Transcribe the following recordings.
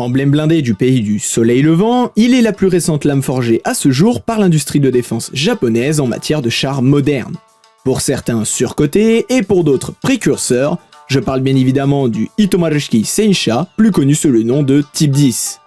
Emblème blindé du pays du soleil levant, il est la plus récente lame forgée à ce jour par l'industrie de défense japonaise en matière de chars modernes. Pour certains surcotés et pour d'autres précurseurs, je parle bien évidemment du Hitomarushiki Seisha, plus connu sous le nom de Type 10.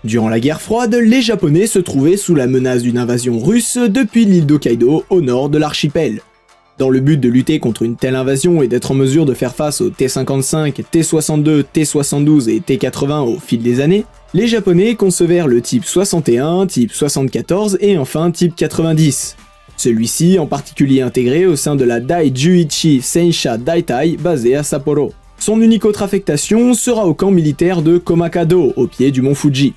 Durant la guerre froide, les Japonais se trouvaient sous la menace d'une invasion russe depuis l'île d'Hokkaido au nord de l'archipel. Dans le but de lutter contre une telle invasion et d'être en mesure de faire face aux T-55, T-62, T-72 et T-80 au fil des années, les Japonais concevèrent le type 61, type 74 et enfin type 90. Celui-ci en particulier intégré au sein de la Dai-Juichi Seisha Daitai basée à Sapporo. Son unique autre affectation sera au camp militaire de Komakado, au pied du mont Fuji.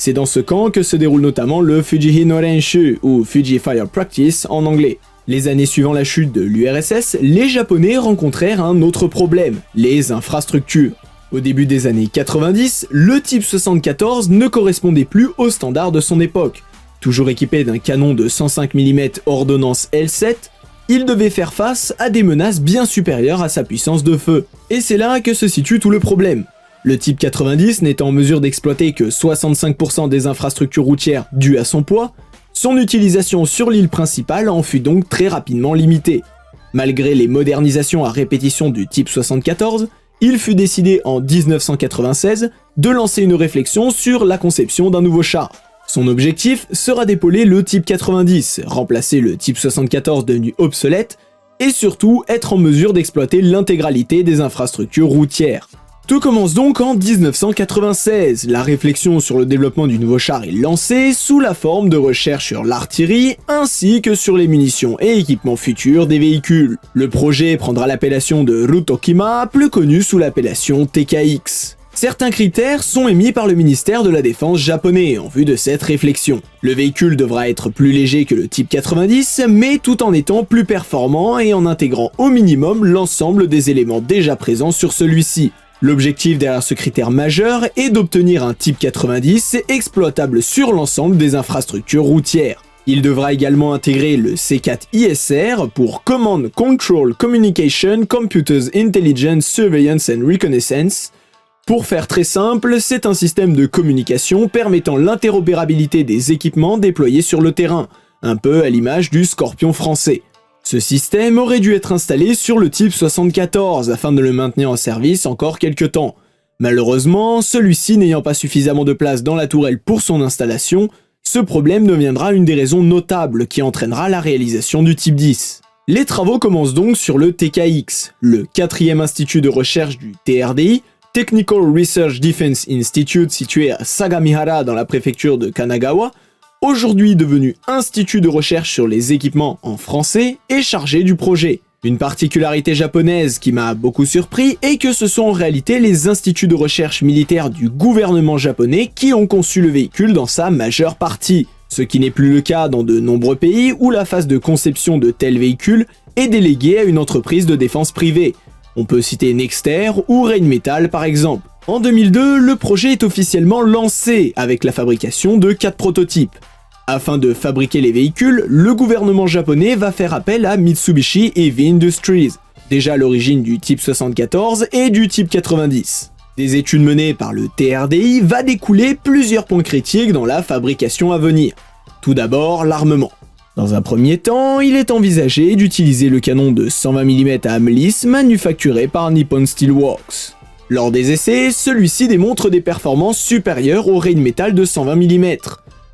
C'est dans ce camp que se déroule notamment le Fujihi no Renshu, ou Fuji Fire Practice en anglais. Les années suivant la chute de l'URSS, les Japonais rencontrèrent un autre problème, les infrastructures. Au début des années 90, le type 74 ne correspondait plus aux standards de son époque. Toujours équipé d'un canon de 105 mm ordonnance L7, il devait faire face à des menaces bien supérieures à sa puissance de feu. Et c'est là que se situe tout le problème. Le type 90 n'étant en mesure d'exploiter que 65% des infrastructures routières dues à son poids, son utilisation sur l'île principale en fut donc très rapidement limitée. Malgré les modernisations à répétition du type 74, il fut décidé en 1996 de lancer une réflexion sur la conception d'un nouveau char. Son objectif sera d'épauler le type 90, remplacer le type 74 devenu obsolète, et surtout être en mesure d'exploiter l'intégralité des infrastructures routières. Tout commence donc en 1996, la réflexion sur le développement du nouveau char est lancée sous la forme de recherches sur l'artillerie ainsi que sur les munitions et équipements futurs des véhicules. Le projet prendra l'appellation de Rutokima, plus connu sous l'appellation TKX. Certains critères sont émis par le ministère de la Défense japonais en vue de cette réflexion. Le véhicule devra être plus léger que le type 90, mais tout en étant plus performant et en intégrant au minimum l'ensemble des éléments déjà présents sur celui-ci. L'objectif derrière ce critère majeur est d'obtenir un type 90 exploitable sur l'ensemble des infrastructures routières. Il devra également intégrer le C4ISR pour Command Control Communication Computers Intelligence Surveillance and Reconnaissance. Pour faire très simple, c'est un système de communication permettant l'interopérabilité des équipements déployés sur le terrain, un peu à l'image du Scorpion français. Ce système aurait dû être installé sur le type 74 afin de le maintenir en service encore quelques temps. Malheureusement, celui-ci n'ayant pas suffisamment de place dans la tourelle pour son installation, ce problème deviendra une des raisons notables qui entraînera la réalisation du type 10. Les travaux commencent donc sur le TKX, le 4e institut de recherche du TRDI, Technical Research Defense Institute situé à Sagamihara dans la préfecture de Kanagawa, aujourd'hui devenu Institut de recherche sur les équipements en français, est chargé du projet. Une particularité japonaise qui m'a beaucoup surpris est que ce sont en réalité les instituts de recherche militaires du gouvernement japonais qui ont conçu le véhicule dans sa majeure partie, ce qui n'est plus le cas dans de nombreux pays où la phase de conception de tels véhicules est déléguée à une entreprise de défense privée. On peut citer Nexter ou Rheinmetall par exemple. En 2002, le projet est officiellement lancé avec la fabrication de 4 prototypes. Afin de fabriquer les véhicules, le gouvernement japonais va faire appel à Mitsubishi Heavy Industries, déjà à l'origine du type 74 et du type 90. Des études menées par le TRDI va découler plusieurs points critiques dans la fabrication à venir. Tout d'abord, l'armement. Dans un premier temps, il est envisagé d'utiliser le canon de 120 mm à âme lisse manufacturé par Nippon Steel Works. Lors des essais, celui-ci démontre des performances supérieures au Rheinmetall de 120 mm.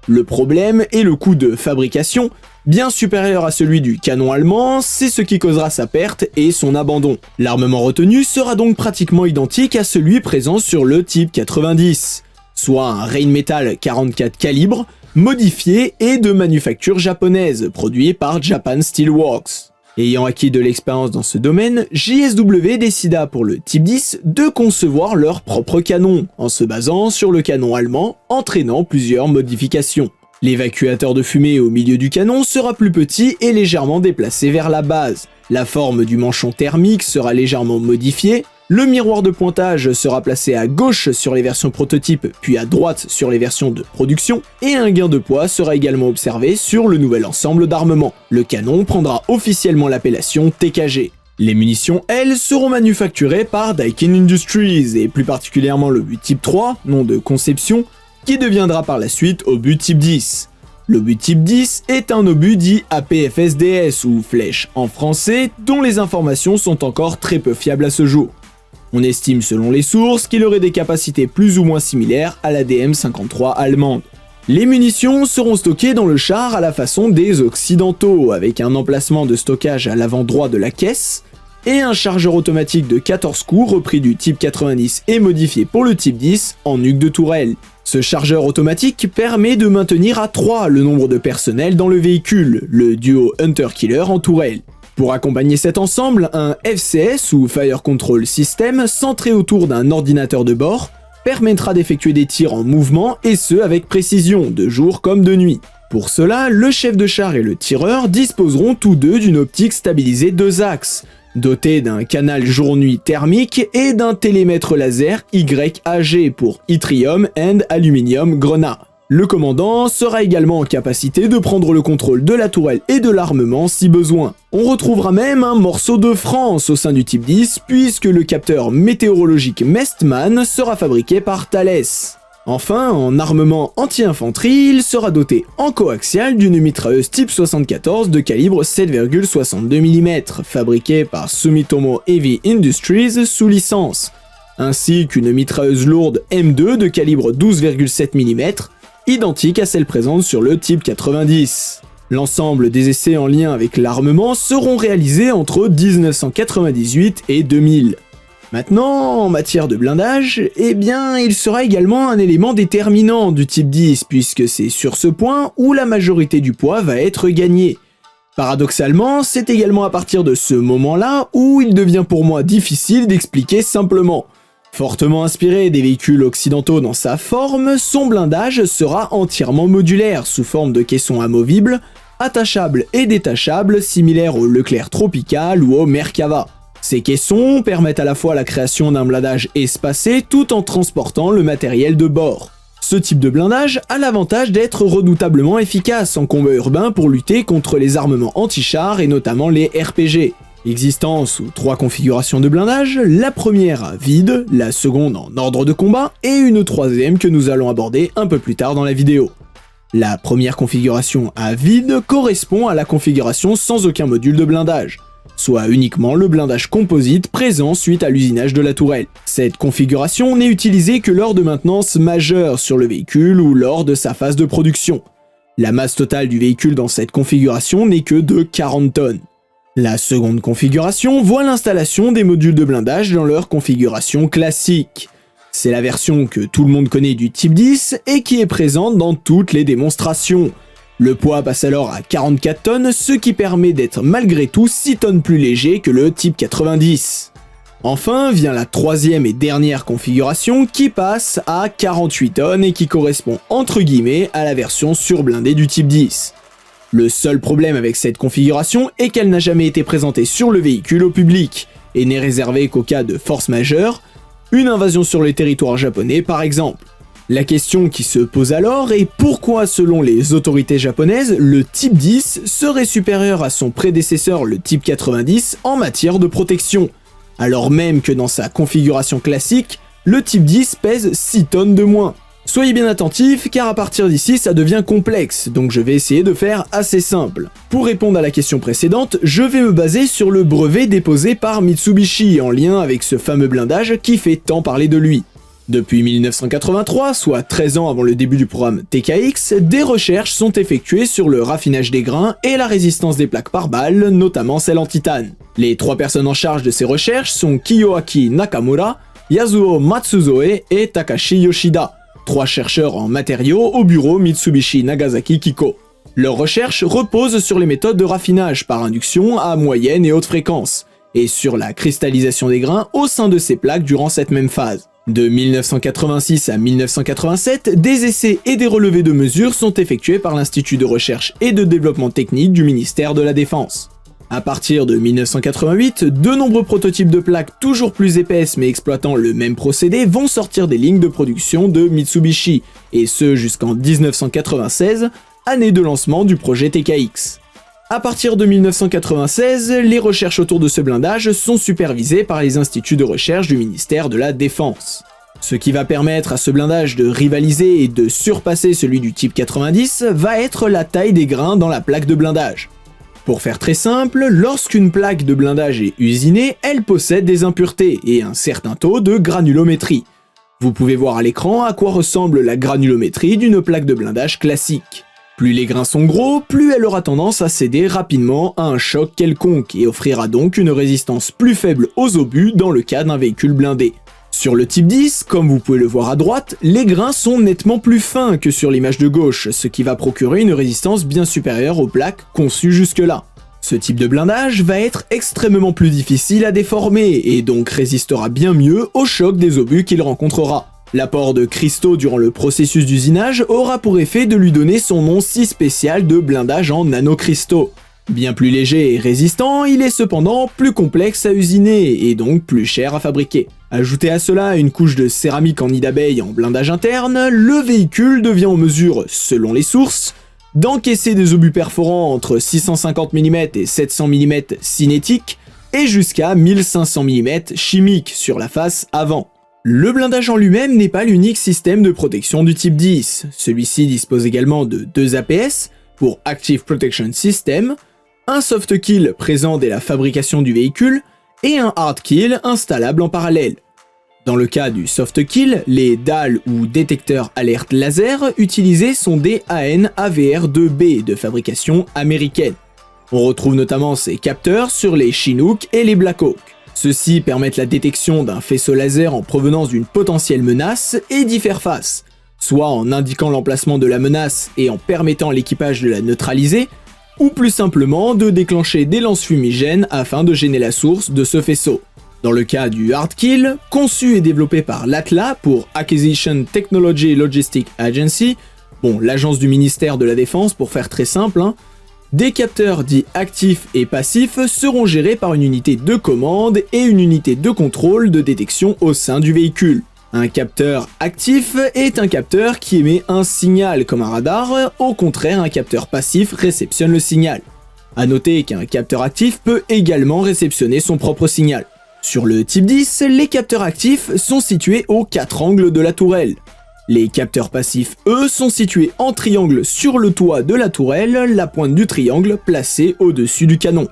Le problème est le coût de fabrication, bien supérieur à celui du canon allemand, c'est ce qui causera sa perte et son abandon. L'armement retenu sera donc pratiquement identique à celui présent sur le type 90, soit un Rheinmetall 44 calibre, modifié et de manufacture japonaise, produit par Japan Steel Works. Ayant acquis de l'expérience dans ce domaine, JSW décida pour le Type 10 de concevoir leur propre canon, en se basant sur le canon allemand, entraînant plusieurs modifications. L'évacuateur de fumée au milieu du canon sera plus petit et légèrement déplacé vers la base. La forme du manchon thermique sera légèrement modifiée, Le miroir de pointage sera placé à gauche sur les versions prototypes, puis à droite sur les versions de production, et un gain de poids sera également observé sur le nouvel ensemble d'armement. Le canon prendra officiellement l'appellation TKG. Les munitions, elles, seront manufacturées par Daikin Industries, et plus particulièrement l'obus type 3, nom de conception, qui deviendra par la suite obus type 10. L'obus type 10 est un obus dit APFSDS ou flèche en français, dont les informations sont encore très peu fiables à ce jour. On estime selon les sources qu'il aurait des capacités plus ou moins similaires à la DM53 allemande. Les munitions seront stockées dans le char à la façon des occidentaux, avec un emplacement de stockage à l'avant droit de la caisse, et un chargeur automatique de 14 coups repris du type 90 et modifié pour le type 10 en nuque de tourelle. Ce chargeur automatique permet de maintenir à 3 le nombre de personnel dans le véhicule, le duo Hunter-Killer en tourelle. Pour accompagner cet ensemble, un FCS ou Fire Control System centré autour d'un ordinateur de bord permettra d'effectuer des tirs en mouvement et ce avec précision, de jour comme de nuit. Pour cela, le chef de char et le tireur disposeront tous deux d'une optique stabilisée 2 axes, dotée d'un canal jour-nuit thermique et d'un télémètre laser YAG pour Yttrium and Aluminium Grenade. Le commandant sera également en capacité de prendre le contrôle de la tourelle et de l'armement si besoin. On retrouvera même un morceau de France au sein du type 10 puisque le capteur météorologique Mestman sera fabriqué par Thales. Enfin, en armement anti-infanterie, il sera doté en coaxial d'une mitrailleuse type 74 de calibre 7,62 mm, fabriquée par Sumitomo Heavy Industries sous licence, ainsi qu'une mitrailleuse lourde M2 de calibre 12,7 mm, identique à celle présente sur le type 90. L'ensemble des essais en lien avec l'armement seront réalisés entre 1998 et 2000. Maintenant, en matière de blindage, eh bien, il sera également un élément déterminant du type 10, puisque c'est sur ce point où la majorité du poids va être gagnée. Paradoxalement, c'est également à partir de ce moment-là où il devient pour moi difficile d'expliquer simplement. Fortement inspiré des véhicules occidentaux dans sa forme, son blindage sera entièrement modulaire, sous forme de caissons amovibles, attachables et détachables, similaires au Leclerc Tropical ou au Merkava. Ces caissons permettent à la fois la création d'un blindage espacé tout en transportant le matériel de bord. Ce type de blindage a l'avantage d'être redoutablement efficace en combat urbain pour lutter contre les armements anti-chars et notamment les RPG. Existant sous 3 configurations de blindage, la première à vide, la seconde en ordre de combat et une troisième que nous allons aborder un peu plus tard dans la vidéo. La première configuration à vide correspond à la configuration sans aucun module de blindage, soit uniquement le blindage composite présent suite à l'usinage de la tourelle. Cette configuration n'est utilisée que lors de maintenance majeure sur le véhicule ou lors de sa phase de production. La masse totale du véhicule dans cette configuration n'est que de 40 tonnes. La seconde configuration voit l'installation des modules de blindage dans leur configuration classique. C'est la version que tout le monde connaît du type 10 et qui est présente dans toutes les démonstrations. Le poids passe alors à 44 tonnes, ce qui permet d'être malgré tout 6 tonnes plus léger que le type 90. Enfin vient la troisième et dernière configuration qui passe à 48 tonnes et qui correspond entre guillemets à la version surblindée du type 10. Le seul problème avec cette configuration est qu'elle n'a jamais été présentée sur le véhicule au public, et n'est réservée qu'au cas de force majeure, une invasion sur le territoire japonais par exemple. La question qui se pose alors est pourquoi selon les autorités japonaises, le type 10 serait supérieur à son prédécesseur le type 90 en matière de protection, alors même que dans sa configuration classique, le type 10 pèse 6 tonnes de moins. Soyez bien attentifs car à partir d'ici ça devient complexe, donc je vais essayer de faire assez simple. Pour répondre à la question précédente, je vais me baser sur le brevet déposé par Mitsubishi en lien avec ce fameux blindage qui fait tant parler de lui. Depuis 1983, soit 13 ans avant le début du programme TKX, des recherches sont effectuées sur le raffinage des grains et la résistance des plaques par balles, notamment celles en titane. Les 3 personnes en charge de ces recherches sont Kiyoaki Nakamura, Yasuo Matsuzoe et Takashi Yoshida, 3 chercheurs en matériaux au bureau Mitsubishi Nagasaki Kiko. Leurs recherches reposent sur les méthodes de raffinage par induction à moyenne et haute fréquence, et sur la cristallisation des grains au sein de ces plaques durant cette même phase. De 1986 à 1987, des essais et des relevés de mesures sont effectués par l'Institut de recherche et de développement technique du ministère de la Défense. À partir de 1988, de nombreux prototypes de plaques toujours plus épaisses mais exploitant le même procédé vont sortir des lignes de production de Mitsubishi, et ce jusqu'en 1996, année de lancement du projet TKX. À partir de 1996, les recherches autour de ce blindage sont supervisées par les instituts de recherche du ministère de la Défense. Ce qui va permettre à ce blindage de rivaliser et de surpasser celui du Type 90 va être la taille des grains dans la plaque de blindage. Pour faire très simple, lorsqu'une plaque de blindage est usinée, elle possède des impuretés et un certain taux de granulométrie. Vous pouvez voir à l'écran à quoi ressemble la granulométrie d'une plaque de blindage classique. Plus les grains sont gros, plus elle aura tendance à céder rapidement à un choc quelconque et offrira donc une résistance plus faible aux obus dans le cas d'un véhicule blindé. Sur le Type 10, comme vous pouvez le voir à droite, les grains sont nettement plus fins que sur l'image de gauche, ce qui va procurer une résistance bien supérieure aux plaques conçues jusque-là. Ce type de blindage va être extrêmement plus difficile à déformer et donc résistera bien mieux au choc des obus qu'il rencontrera. L'apport de cristaux durant le processus d'usinage aura pour effet de lui donner son nom si spécial de blindage en nanocristaux. Bien plus léger et résistant, il est cependant plus complexe à usiner et donc plus cher à fabriquer. Ajoutez à cela une couche de céramique en nid d'abeille en blindage interne, le véhicule devient en mesure, selon les sources, d'encaisser des obus perforants entre 650 mm et 700 mm cinétiques et jusqu'à 1500 mm chimiques sur la face avant. Le blindage en lui-même n'est pas l'unique système de protection du Type 10. Celui-ci dispose également de 2 APS pour Active Protection System, un soft kill présent dès la fabrication du véhicule et un hard kill installable en parallèle. Dans le cas du soft kill, les dalles ou détecteurs alerte laser utilisés sont des AN-AVR2B de fabrication américaine. On retrouve notamment ces capteurs sur les Chinook et les Blackhawk. Ceux-ci permettent la détection d'un faisceau laser en provenance d'une potentielle menace et d'y faire face, soit en indiquant l'emplacement de la menace et en permettant à l'équipage de la neutraliser, ou plus simplement de déclencher des lances fumigènes afin de gêner la source de ce faisceau. Dans le cas du hard kill, conçu et développé par l'ATLA pour Acquisition Technology Logistic Agency, l'agence du ministère de la Défense pour faire très simple, des capteurs dits actifs et passifs seront gérés par une unité de commande et une unité de contrôle de détection au sein du véhicule. Un capteur actif est un capteur qui émet un signal comme un radar, au contraire un capteur passif réceptionne le signal. A noter qu'un capteur actif peut également réceptionner son propre signal. Sur le Type 10, les capteurs actifs sont situés aux 4 angles de la tourelle. Les capteurs passifs, eux, sont situés en triangle sur le toit de la tourelle, la pointe du triangle placée au-dessus du canon.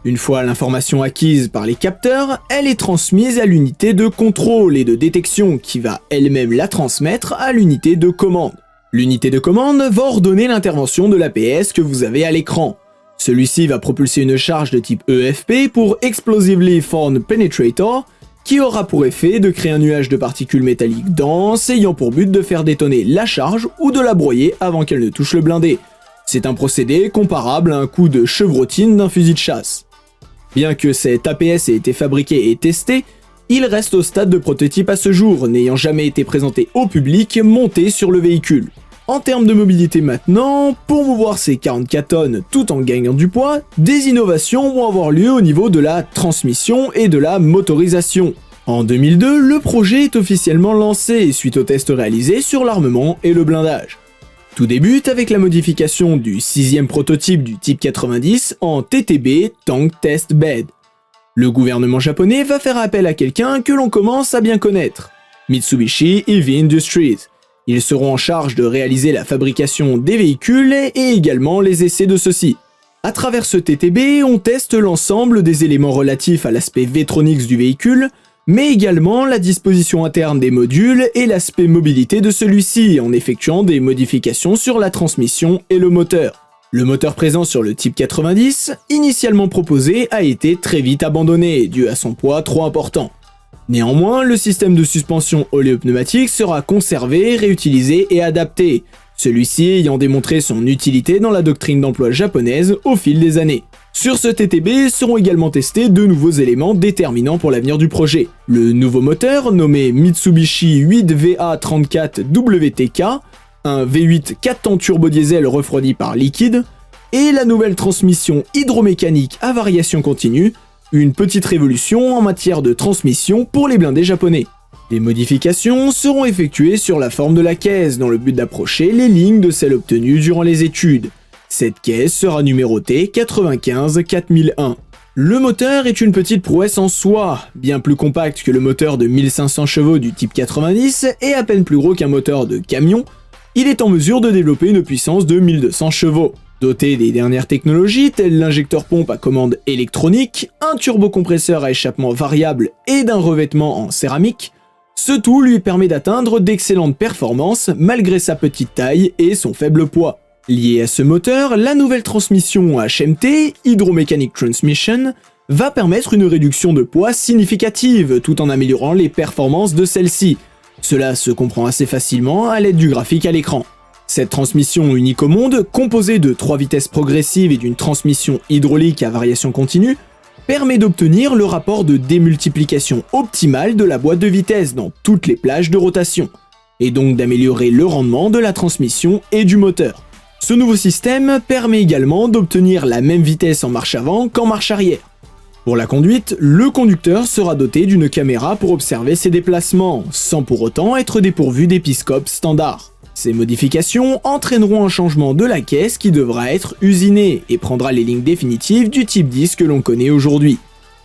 Une fois l'information acquise par les capteurs, elle est transmise à l'unité de contrôle et de détection qui va elle-même la transmettre à l'unité de commande. L'unité de commande va ordonner l'intervention de l'APS que vous avez à l'écran. Celui-ci va propulser une charge de type EFP pour Explosively Formed Penetrator qui aura pour effet de créer un nuage de particules métalliques denses ayant pour but de faire détonner la charge ou de la broyer avant qu'elle ne touche le blindé. C'est un procédé comparable à un coup de chevrotine d'un fusil de chasse. Bien que cet APS ait été fabriqué et testé, il reste au stade de prototype à ce jour, n'ayant jamais été présenté au public monté sur le véhicule. En termes de mobilité maintenant, pour mouvoir ces 44 tonnes tout en gagnant du poids, des innovations vont avoir lieu au niveau de la transmission et de la motorisation. En 2002, le projet est officiellement lancé suite aux tests réalisés sur l'armement et le blindage. Tout débute avec la modification du 6e prototype du Type 90 en TTB Tank Test Bed. Le gouvernement japonais va faire appel à quelqu'un que l'on commence à bien connaître, Mitsubishi Heavy Industries. Ils seront en charge de réaliser la fabrication des véhicules et également les essais de ceux-ci. À travers ce TTB, on teste l'ensemble des éléments relatifs à l'aspect Vetronix du véhicule, mais également la disposition interne des modules et l'aspect mobilité de celui-ci en effectuant des modifications sur la transmission et le moteur. Le moteur présent sur le Type 90, initialement proposé, a été très vite abandonné dû à son poids trop important. Néanmoins, le système de suspension oléopneumatique sera conservé, réutilisé et adapté, celui-ci ayant démontré son utilité dans la doctrine d'emploi japonaise au fil des années. Sur ce TTB seront également testés de nouveaux éléments déterminants pour l'avenir du projet. Le nouveau moteur, nommé Mitsubishi 8VA34WTK, un V8 4 temps turbodiesel refroidi par liquide, et la nouvelle transmission hydromécanique à variation continue, une petite révolution en matière de transmission pour les blindés japonais. Des modifications seront effectuées sur la forme de la caisse dans le but d'approcher les lignes de celles obtenues durant les études. Cette caisse sera numérotée 95 4001. Le moteur est une petite prouesse en soi, bien plus compact que le moteur de 1500 chevaux du type 90 et à peine plus gros qu'un moteur de camion. Il est en mesure de développer une puissance de 1200 chevaux. Doté des dernières technologies telles l'injecteur pompe à commande électronique, un turbocompresseur à échappement variable et d'un revêtement en céramique, ce tout lui permet d'atteindre d'excellentes performances malgré sa petite taille et son faible poids. Lié à ce moteur, la nouvelle transmission HMT, Hydromechanic Transmission, va permettre une réduction de poids significative tout en améliorant les performances de celle-ci. Cela se comprend assez facilement à l'aide du graphique à l'écran. Cette transmission unique au monde, composée de 3 vitesses progressives et d'une transmission hydraulique à variation continue, permet d'obtenir le rapport de démultiplication optimale de la boîte de vitesse dans toutes les plages de rotation, et donc d'améliorer le rendement de la transmission et du moteur. Ce nouveau système permet également d'obtenir la même vitesse en marche avant qu'en marche arrière. Pour la conduite, le conducteur sera doté d'une caméra pour observer ses déplacements, sans pour autant être dépourvu d'épiscope standard. Ces modifications entraîneront un changement de la caisse qui devra être usinée et prendra les lignes définitives du type 10 que l'on connaît aujourd'hui.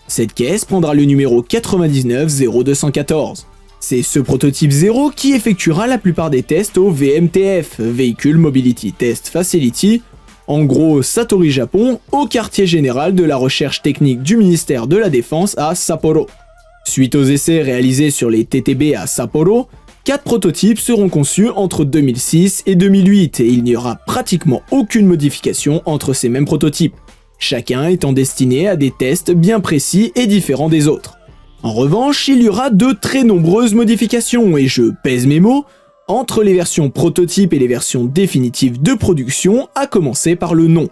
Cette caisse prendra le numéro 990214. C'est ce prototype 0 qui effectuera la plupart des tests au VMTF, Vehicle Mobility Test Facility, en gros Satori Japon, au quartier général de la recherche technique du ministère de la Défense à Sapporo. Suite aux essais réalisés sur les TTB à Sapporo, 4 prototypes seront conçus entre 2006 et 2008 et il n'y aura pratiquement aucune modification entre ces mêmes prototypes, chacun étant destiné à des tests bien précis et différents des autres. En revanche, il y aura de très nombreuses modifications, et je pèse mes mots, entre les versions prototypes et les versions définitives de production, à commencer par le nom.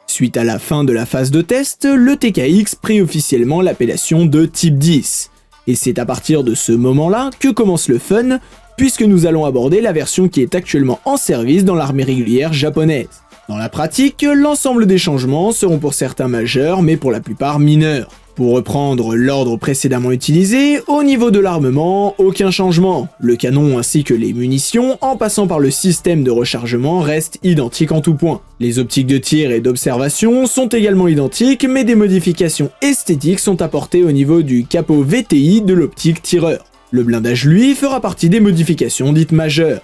Suite à la fin de la phase de test, le TKX prit officiellement l'appellation de Type 10. Et c'est à partir de ce moment-là que commence le fun, puisque nous allons aborder la version qui est actuellement en service dans l'armée régulière japonaise. Dans la pratique, l'ensemble des changements seront pour certains majeurs, mais pour la plupart mineurs. Pour reprendre l'ordre précédemment utilisé, au niveau de l'armement, aucun changement. Le canon ainsi que les munitions, en passant par le système de rechargement, restent identiques en tout point. Les optiques de tir et d'observation sont également identiques, mais des modifications esthétiques sont apportées au niveau du capot VTI de l'optique tireur. Le blindage, lui, fera partie des modifications dites majeures.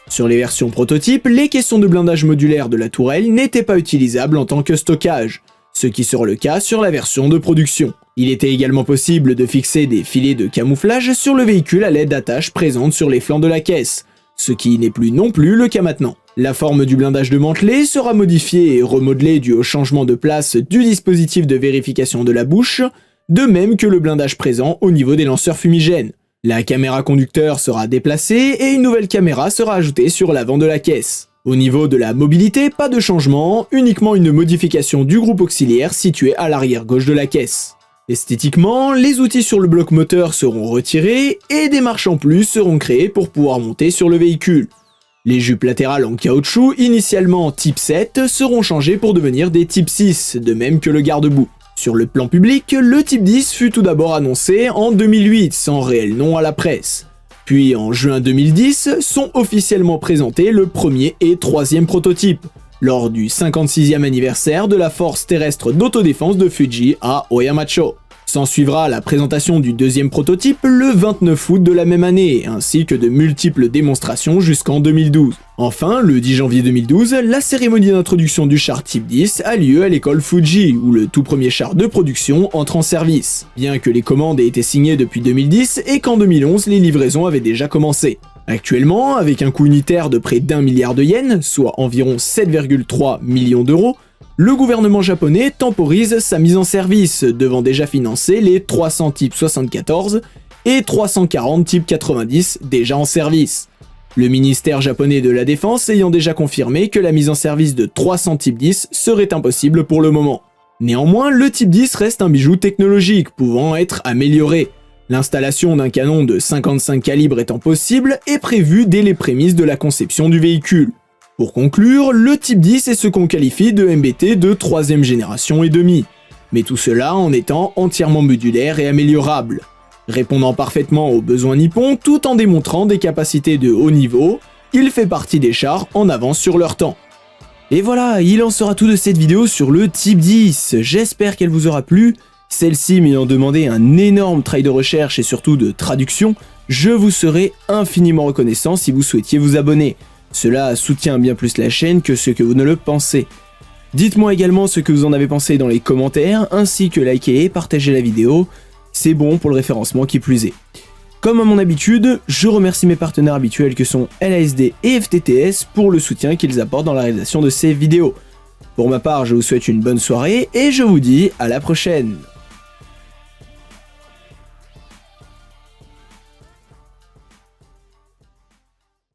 Sur les versions prototypes, les caissons de blindage modulaire de la tourelle n'étaient pas utilisables en tant que stockage, ce qui sera le cas sur la version de production. Il était également possible de fixer des filets de camouflage sur le véhicule à l'aide d'attaches présentes sur les flancs de la caisse, ce qui n'est plus non plus le cas maintenant. La forme du blindage de mantelet sera modifiée et remodelée dû au changement de place du dispositif de vérification de la bouche, de même que le blindage présent au niveau des lanceurs fumigènes. La caméra conducteur sera déplacée et une nouvelle caméra sera ajoutée sur l'avant de la caisse. Au niveau de la mobilité, pas de changement, uniquement une modification du groupe auxiliaire situé à l'arrière gauche de la caisse. Esthétiquement, les outils sur le bloc moteur seront retirés et des marches en plus seront créées pour pouvoir monter sur le véhicule. Les jupes latérales en caoutchouc, initialement type 7, seront changées pour devenir des type 6, de même que le garde-boue. Sur le plan public, le type 10 fut tout d'abord annoncé en 2008 sans réel nom à la presse. Puis en juin 2010 sont officiellement présentés le premier et troisième prototype, lors du 56e anniversaire de la force terrestre d'autodéfense de Fuji à Oyamacho. S'en suivra la présentation du deuxième prototype le 29 août de la même année, ainsi que de multiples démonstrations jusqu'en 2012. Enfin, le 10 janvier 2012, la cérémonie d'introduction du char Type 10 a lieu à l'école Fuji, où le tout premier char de production entre en service, bien que les commandes aient été signées depuis 2010 et qu'en 2011 les livraisons avaient déjà commencé. Actuellement, avec un coût unitaire de près d'1 milliard de yens, soit environ 7,3 millions d'euros, le gouvernement japonais temporise sa mise en service, devant déjà financer les 300 type 74 et 340 type 90 déjà en service. Le ministère japonais de la Défense ayant déjà confirmé que la mise en service de 300 type 10 serait impossible pour le moment. Néanmoins, le type 10 reste un bijou technologique pouvant être amélioré. L'installation d'un canon de 55 calibres étant possible est prévue dès les prémices de la conception du véhicule. Pour conclure, le type 10 est ce qu'on qualifie de MBT de 3ème génération et demi, mais tout cela en étant entièrement modulaire et améliorable, répondant parfaitement aux besoins nippons tout en démontrant des capacités de haut niveau. Il fait partie des chars en avance sur leur temps. Et voilà, il en sera tout de cette vidéo sur le type 10, j'espère qu'elle vous aura plu. Celle-ci m'ayant demandé un énorme travail de recherche et surtout de traduction, je vous serais infiniment reconnaissant si vous souhaitiez vous abonner. Cela soutient bien plus la chaîne que ce que vous ne le pensez. Dites-moi également ce que vous en avez pensé dans les commentaires, ainsi que likez et partagez la vidéo, c'est bon pour le référencement qui plus est. Comme à mon habitude, je remercie mes partenaires habituels que sont LASD et FTTS pour le soutien qu'ils apportent dans la réalisation de ces vidéos. Pour ma part, je vous souhaite une bonne soirée et je vous dis à la prochaine.